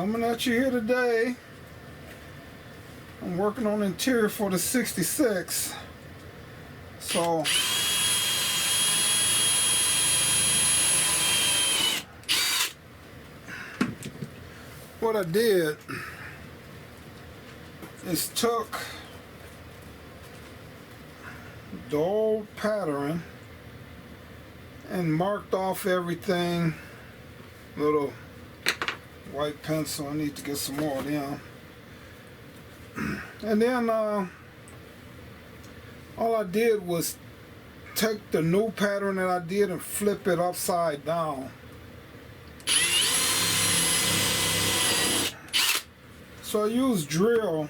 Coming at you here today. I'm working on the interior for the 66. So what I did is took the old pattern and marked off everything. Little white pencil, I need to get some more of them. And then all I did was take the new pattern that I did and flip it upside down. So I used drill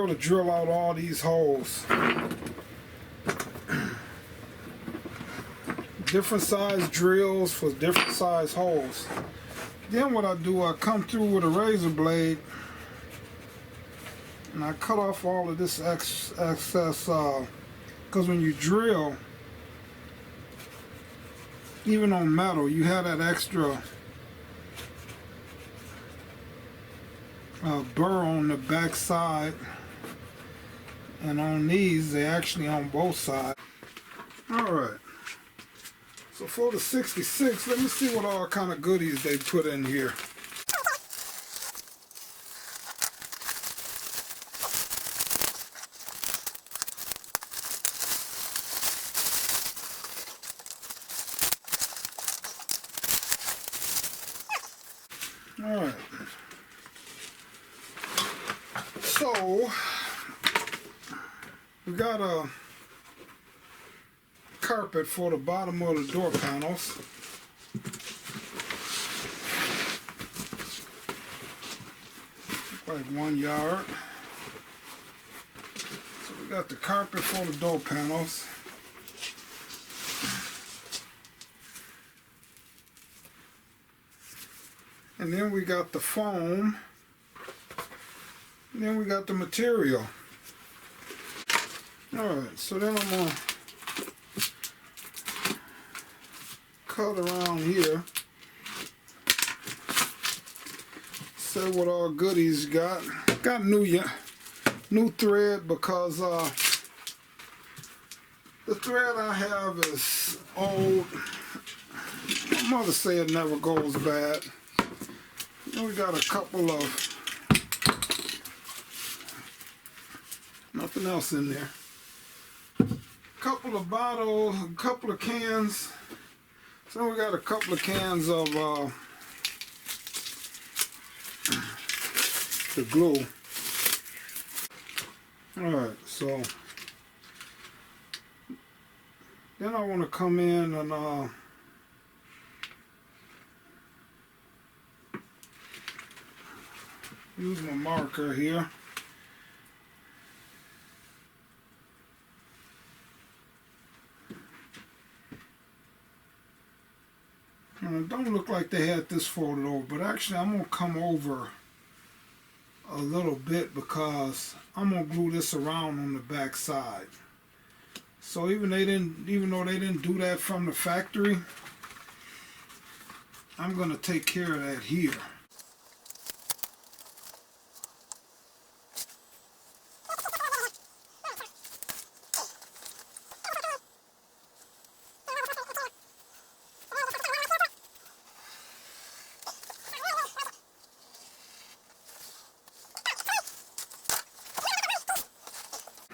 to drill out all these holes. Different size drills for different size holes. Then what I do, I come through with a razor blade and I cut off all of this excess, because when you drill, even on metal, you have that extra burr on the back side, and on these they actually on both sides. Alright, so for the 66, let me see what all kind of goodies they put in here. Alright, so we got a carpet for the bottom of the door panels. Like 1 yard. So we got the carpet for the door panels. And then we got the foam. And then we got the material. Alright, so then I'm going to cut around here. See what all goodies got. Got new thread because the thread I have is old. My mother said it never goes bad. Then we got a couple of, nothing else in there. Couple of bottles, a couple of cans. So we got a couple of cans of the glue. Alright, so then I want to come in and use my marker here. And it don't look like they had this folded over, but actually I'm going to come over a little bit because I'm going to glue this around on the back side. So even though they didn't do that from the factory, I'm going to take care of that here.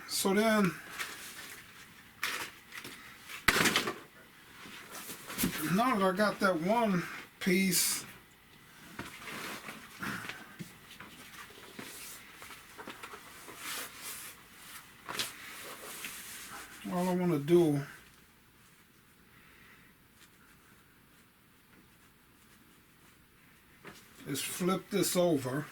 So then, now that I got that one piece, all I want to do is flip this over.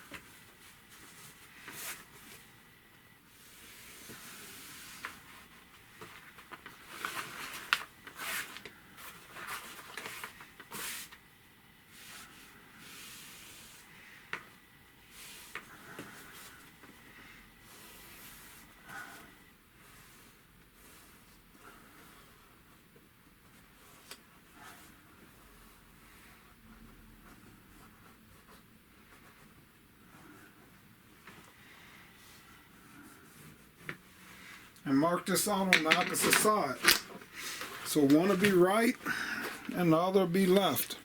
and mark this out on the opposite side. So one will be right and the other will be left.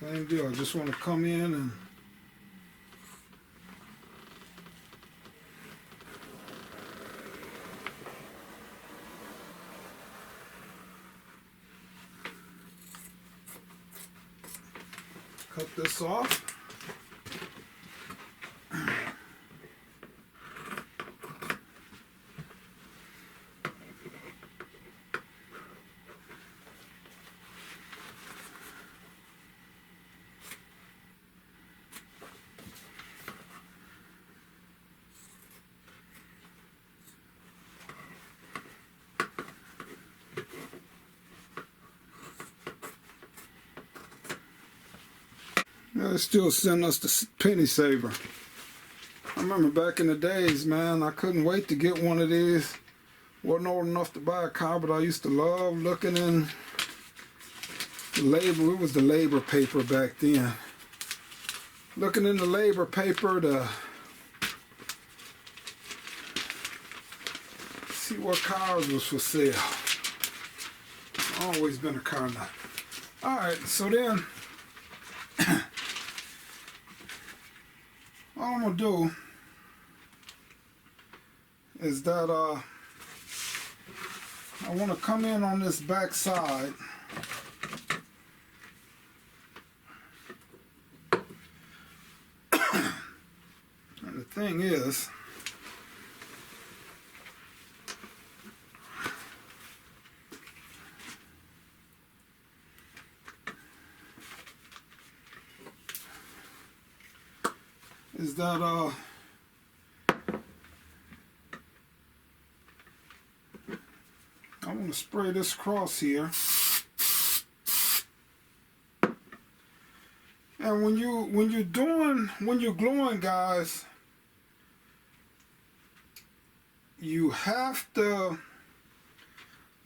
Same deal, I just want to come in and cut this off. They still send us the penny saver. I remember back in the days, man, I couldn't wait to get one of these. Wasn't old enough to buy a car, but I used to love looking in the labor. It was the labor paper back then. Looking in the labor paper to see what cars was for sale. Always been a car nut. Alright, so then all I'm gonna do is that I want to come in on this back side and the thing is, that I want to spray this across here, and when you're gluing, guys, you have to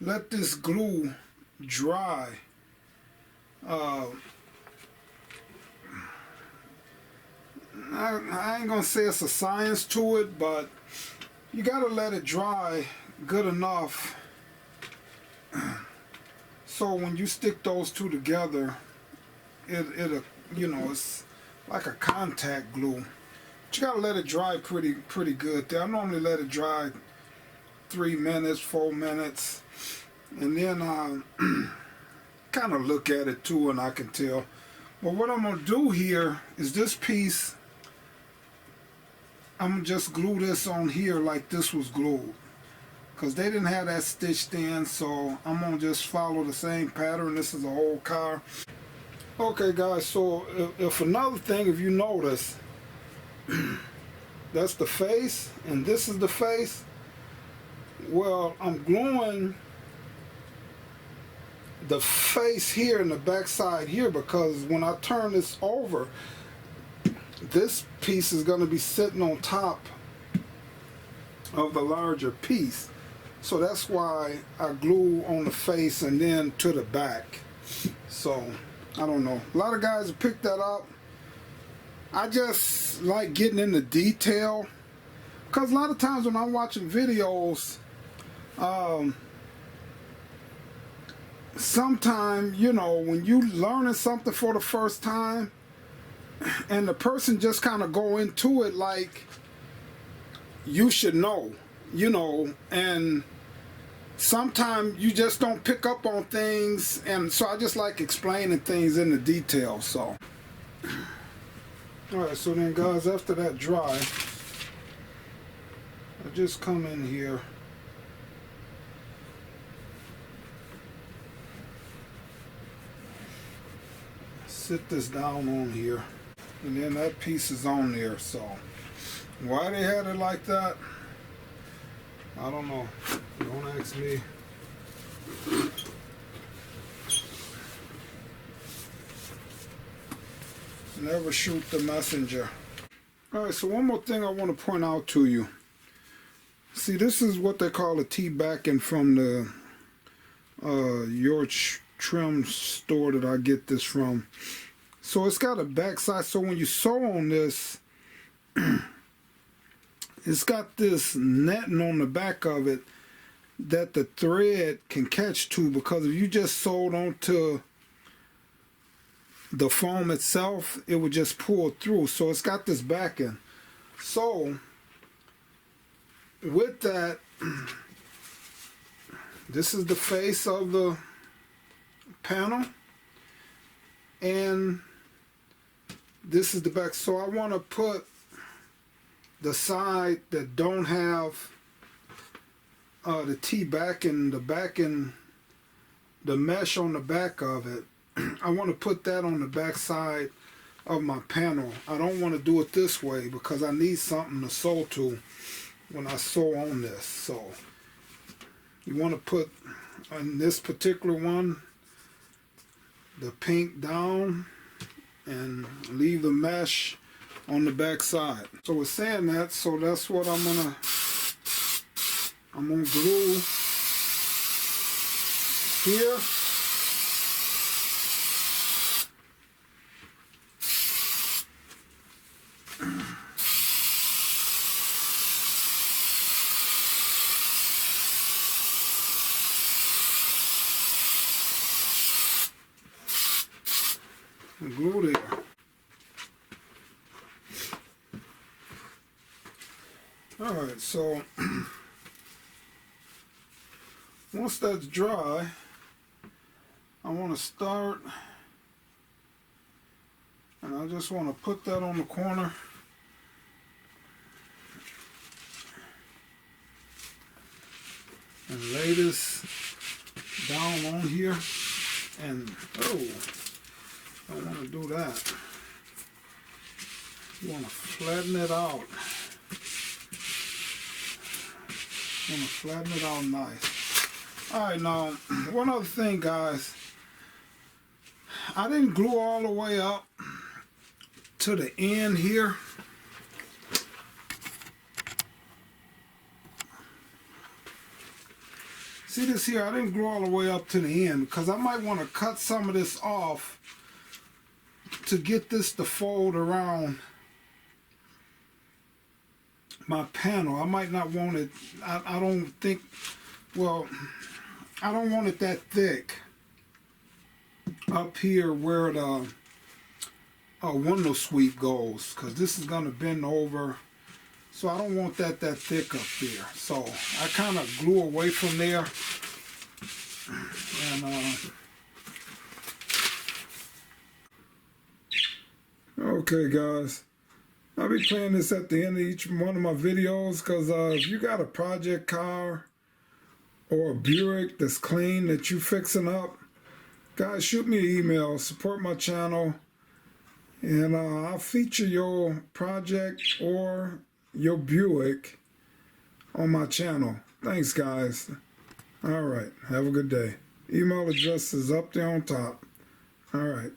let this glue dry. I ain't gonna say it's a science to it, but you gotta let it dry good enough so when you stick those two together, it'll, you know, it's like a contact glue. But you gotta let it dry pretty good there. I normally let it dry 3 minutes, 4 minutes, and then kind of look at it too, and I can tell. But what I'm gonna do here is this piece, I'm gonna just glue this on here like this was glued, because they didn't have that stitched in, so I'm gonna just follow the same pattern. This is a whole car. Okay guys, so if another thing, if you notice, that's the face and this is the face. Well, I'm gluing the face here and the back side here, because when I turn this over, this piece is going to be sitting on top of the larger piece. So that's why I glue on the face and then to the back. So I don't know, a lot of guys have picked that up. I just like getting into detail, because a lot of times when I'm watching videos, sometimes, you know, when you learning something for the first time and the person just kind of go into it like you should know, you know, and sometimes you just don't pick up on things, and so I just like explaining things in the detail. So alright, so then guys, after that dry, I just come in here, sit this down on here, and then that piece is on there. So why they had it like that, I don't know. Don't ask me. Never shoot the messenger. Alright, so one more thing I want to point out to you. See, this is what they call a T-backing from the trim store that I get this from. So it's got a backside, so when you sew on this, it's got this netting on the back of it that the thread can catch to, because if you just sewed onto the foam itself, it would just pull through. So it's got this backing. So with that, this is the face of the panel, and this is the back. So I want to put the side that don't have the T-backing, the mesh on the back of it. I want to put that on the back side of my panel. I don't want to do it this way because I need something to sew to when I sew on this. So you want to put on this particular one the pink down and leave the mesh on the back side. So we're saying that, so that's what I'm gonna glue here. And glue there. Alright, so once that's dry, I want to start, and I just want to put that on the corner. And lay this down on here, and oh, I don't want to do that. You want to flatten it out. You want to flatten it out nice. Alright, now, one other thing, guys. I didn't glue all the way up to the end here. See this here? I didn't glue all the way up to the end because I might want to cut some of this off to get this to fold around my panel. I might not want it, I don't think, well, I don't want it that thick up here where the window sweep goes, because this is going to bend over. So I don't want that thick up there. So I kind of glue away from there. And okay, guys. I'll be playing this at the end of each one of my videos, because if you got a project car or a Buick that's clean that you fixing up, guys, shoot me an email, support my channel, and I'll feature your project or your Buick on my channel. Thanks, guys. All right, have a good day. Email address is up there on top. All right.